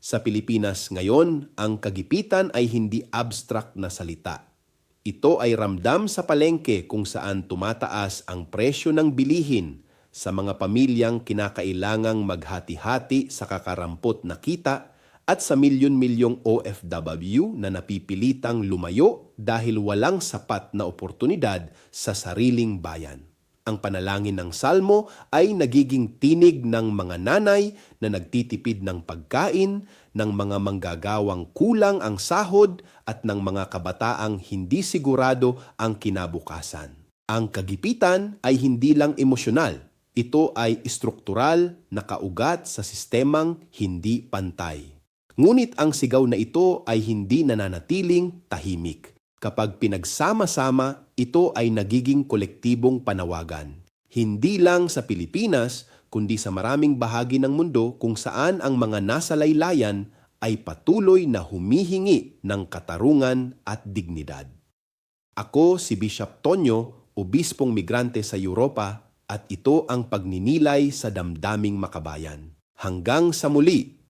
Sa Pilipinas ngayon, ang kagipitan ay hindi abstract na salita. Ito ay ramdam sa palengke kung saan tumataas ang presyo ng bilihin sa mga pamilyang kinakailangang maghati-hati sa kakarampot na kita at sa milyon-milyong OFW na napipilitang lumayo dahil walang sapat na oportunidad sa sariling bayan. Ang panalangin ng Salmo ay nagiging tinig ng mga nanay na nagtitipid ng pagkain, ng mga manggagawang kulang ang sahod at ng mga kabataang hindi sigurado ang kinabukasan. Ang kagipitan ay hindi lang emosyonal. Ito ay struktural, nakaugat sa sistemang hindi pantay. Ngunit ang sigaw na ito ay hindi nananatiling tahimik. Kapag pinagsama-sama, ito ay nagiging kolektibong panawagan. Hindi lang sa Pilipinas, kundi sa maraming bahagi ng mundo kung saan ang mga nasa laylayan ay patuloy na humihingi ng katarungan at dignidad. Ako si Bishop Tonyo, obispong migrante sa Europa, at ito ang pagninilay sa damdaming makabayan. Hanggang sa muli!